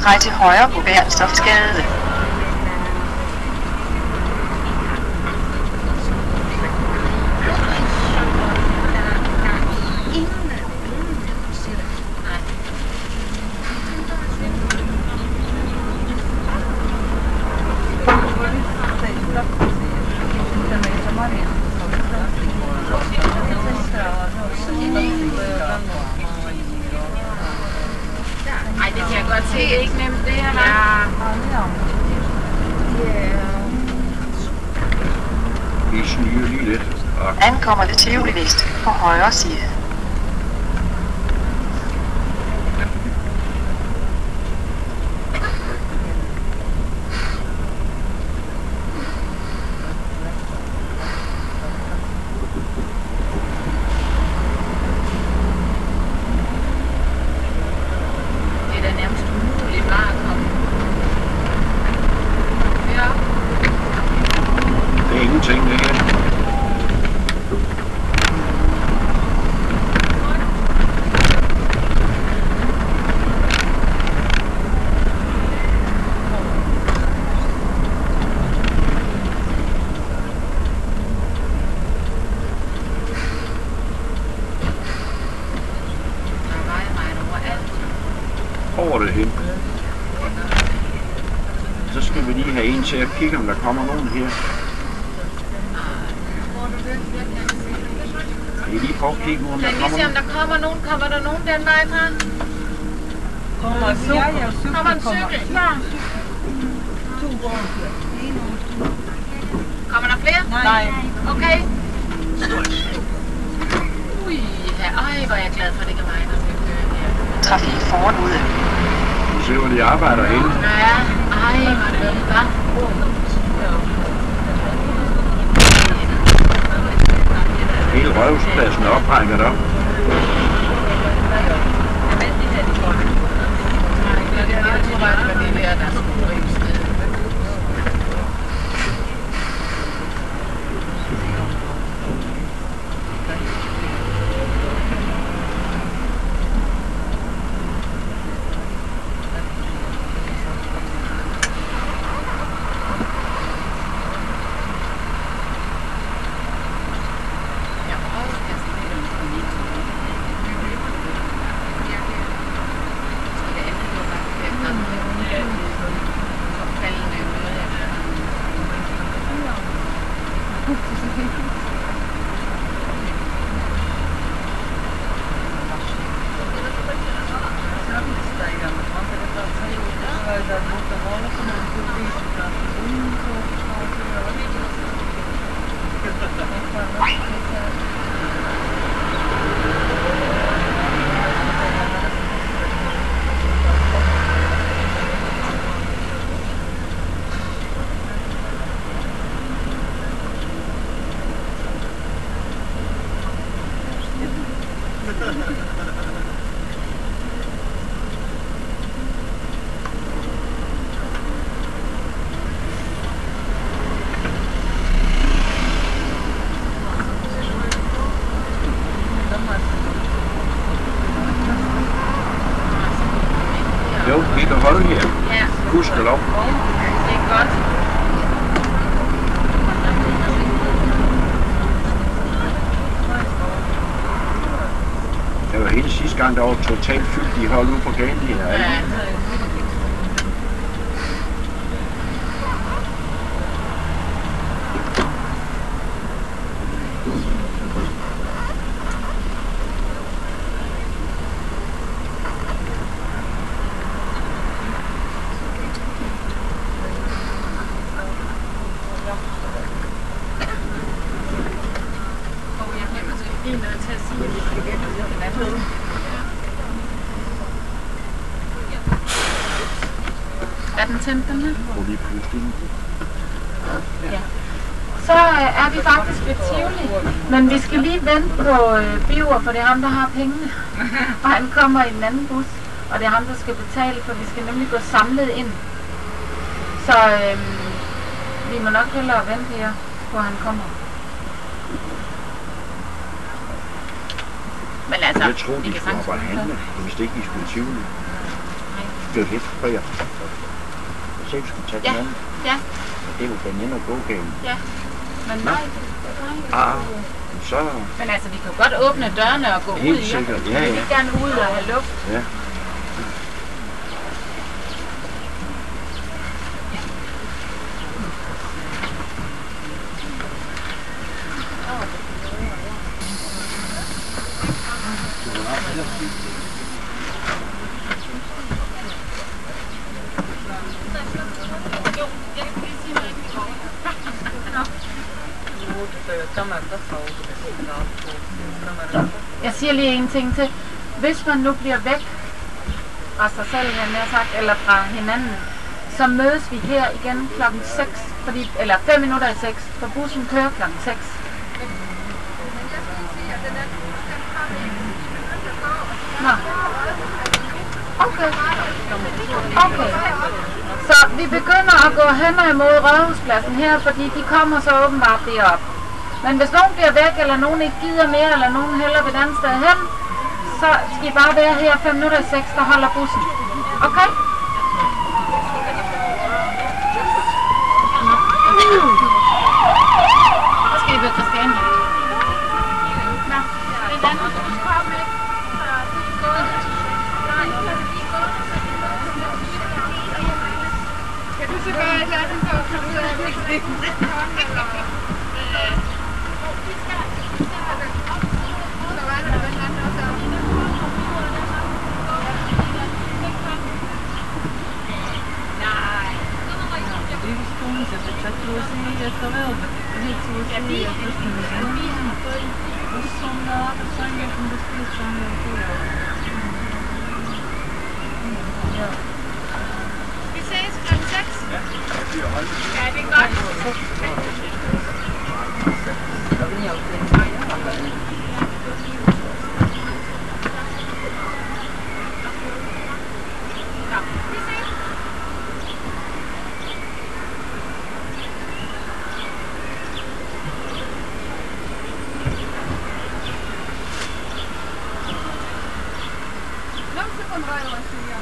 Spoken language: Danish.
Drej til højre på Bernstorffsgade. Ej, det kan jeg godt se. Det er ikke nemt, det her, Vi snyder lige lidt. Ankommer det Tivoli Vest på højre side. Over det hen. Så skal vi lige have en til at kigge, om der kommer nogen her. Kan I lige prøve at kigge, om der kommer nogen? Kan I se, om der kommer nogen? Kommer der nogen den vej fra? Kommer en cykel? Ja. Kommer der flere? Nej. Okay. Ui, ej, hvor er jeg glad for, at det ikke er mig, der skal køre her. Trafik foran ude. Du ser, hvor de arbejder henne. Ja, ej, hvor er det vildt, hva'? Hele røvspladsen ophænget op. Jo, vi kan holde her. Ja. Husk det lov. Det er godt. Det var hele sidste gang, der var totalt fyldt de hold ude på gaden her. Ja. Er den tændt, den her? Ja. Så er vi faktisk ved Tivoli, men vi skal lige vente på Biver, for det er ham, der har pengene. Og han kommer i en anden bus, og det er ham, der skal betale, for vi skal nemlig gå samlet ind. Så vi må nok hellere vente her, hvor han kommer. Men altså, jeg tror, de skulle arbejde handle, hvis det ikke de skulle Tivoli. Nej. blev lidt friere. Jeg sagde, du skulle tage den anden. Ja. Og det var den inde og gågaden. Ja. Men nej. Så... Men altså, vi kan jo godt åbne dørene og gå helt ud i. Sikkert. Ja, Vi vil gerne ud og have luft. Ja. Jeg siger lige en ting til. Hvis man nu bliver væk fra sig selv, eller fra hinanden, så mødes vi her igen klokken 6, eller 5 minutter i 6, for bussen kører klokken 6. Nå. Okay. Så vi begynder at gå hen imod Rådhuspladsen her, fordi de kommer så åbenbart derop. Men hvis nogen bliver væk, eller nogen ikke gider mere, eller nogen hellere vil et andet sted hen, så skal I bare være her 5 minutter i 6, der holder bussen. Okay? Så skal I ved Christiania. Nå, det er den. Kan du så gøre et eller andet for at komme ud af det? Vi ses klokken 6. Ja, det er godt. Não se controla, senhor.